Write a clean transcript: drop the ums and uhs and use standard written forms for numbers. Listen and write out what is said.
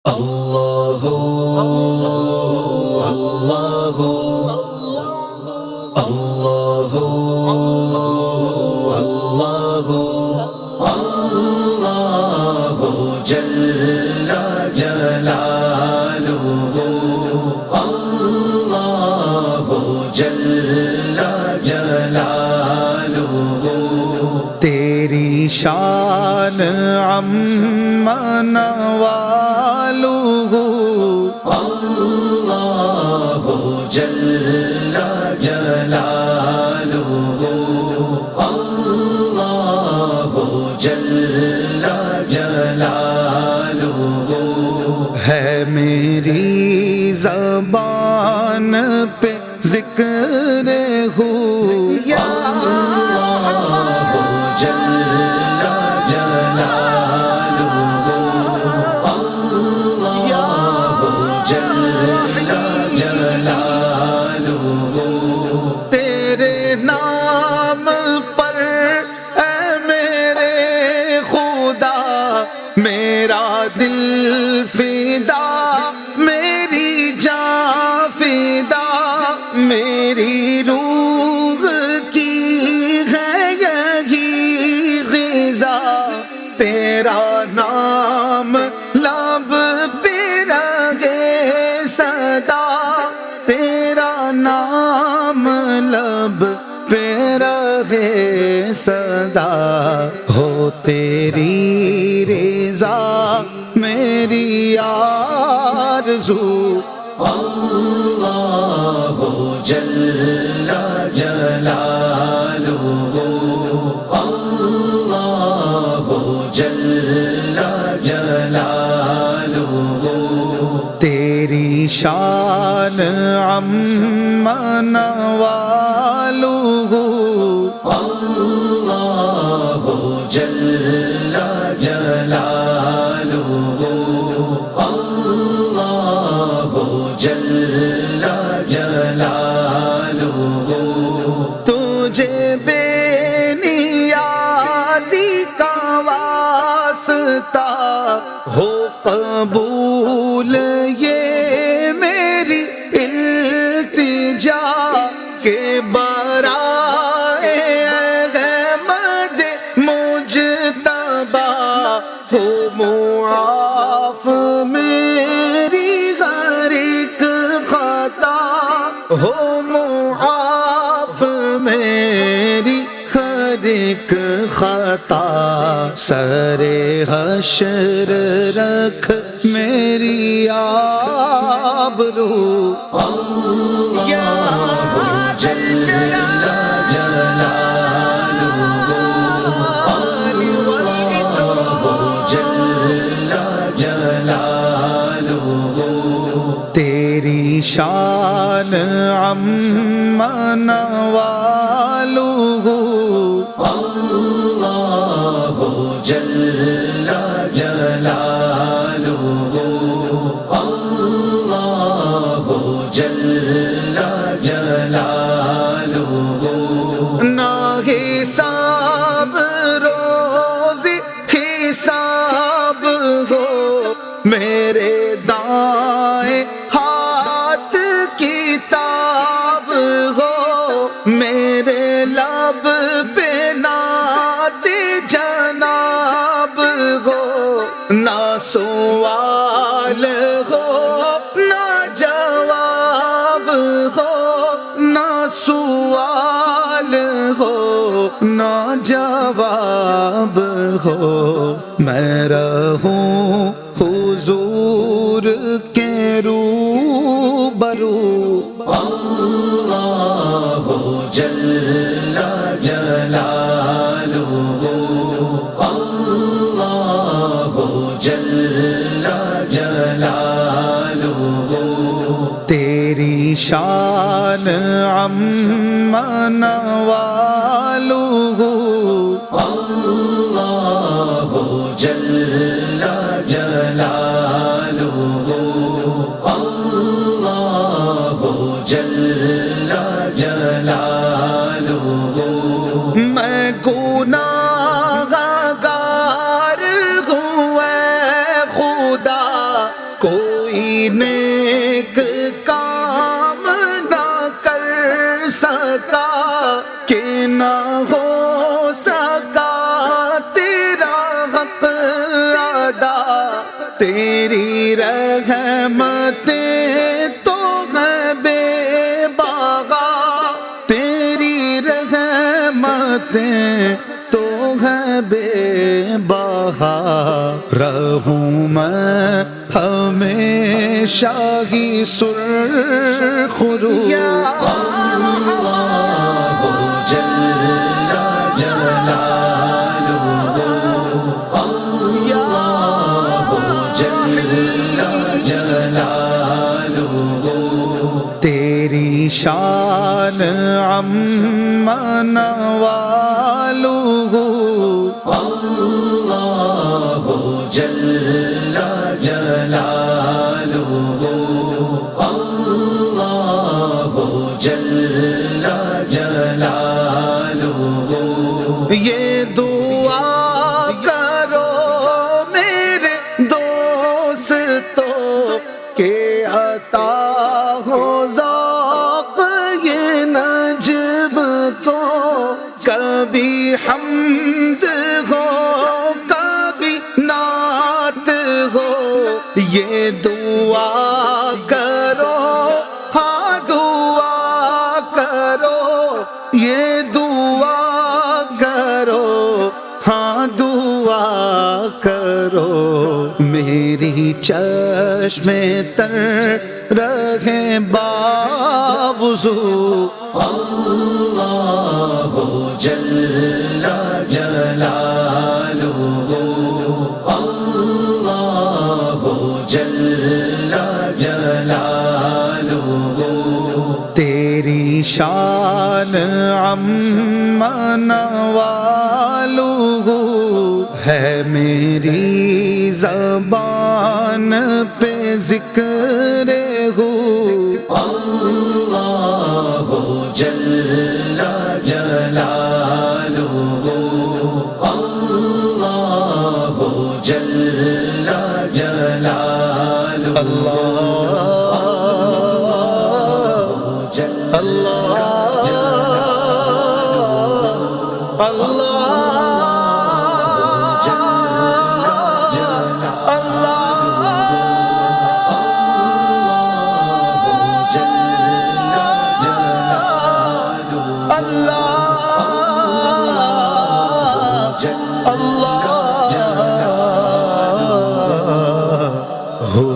اللہ اللہ اللہ اللہ اللہ جل جلالہ اللہ جل جلالہ تیری شان عم نوالہ اللہ جل جلالہ اللہ جل جلالہ ہے میری زبان پہ ذکر ہو یا اللہ جل جلالہ اللہ جل جلالہ تیرے نام پر اے میرے خدا میرا دل فدا میری جان فدا میری روح کی ہے یہی غذا تیرا نام لب پہ رہے صدا تیرا نام لب پہ رہے صدا ہو تیری رضا میری آرزو اللہ جل جلالہ اللہ جل جلالہ تیری شان عم نوالہ اللہ جل جلالہ اللہ جل جلالہ تجھے بے نیازی کا واسطہ ہو قبول یہ میری التجا کہ برائے احمد مجتبی ہو معاف میری ہر ایک خطا ہو معاف میری ہر ایک خطا سر حشر رکھ میری آبرو یا جل جلالہ جل جلالہ تیری شان عم نوالہ اللہ جل جلالہ اللہ جل جلالہ نہ حساب روز حساب ہو میرے دائیں ہاتھ کتاب ہو میرے لب پہ نعت جناب ہو نہ سوال ہو نہ جواب ہو نہ سوال ہو نہ جواب ہو میں رہوں حضور کے روبرو اللہ جل جلالہ اللہ جل جلالہ تیری شان عم نوالہ اللہ جل جلالہ اللہ جل جلالہ میں گناہگار ہوں اے خدا کوئی نیک کام نہ کر سکا کہ نہ ہو سکا تیرا حق ادا، تیری رحمتیں تو ہیں بے بہا، تیری رحمتیں تو ہیں بے بہا، رہوں میں ہمیشہ ہی سرخ رو تیری شان عم نوالہ اللہ جل جلالہ، اللہ جل جلالہ، یہ دعا کرو میرے دوستو کہ عطا ہو ذوق یہ نجم کو، کبھی حمد ہو کبھی نعت ہو، یہ دعا کرو ہاں دعا کرو، یہ دعا کرو ہاں دعا کرو، میری چشم تر رہے باوضو، اللہ جل جلالہ، اللہ جل جلالہ، تیری شان عم نوالہ ہے، میری زبان پہ ذکر ہو، اللہ جل جلالہ، اللہ جل جلالہ، اللہ اللہ اللہ ہو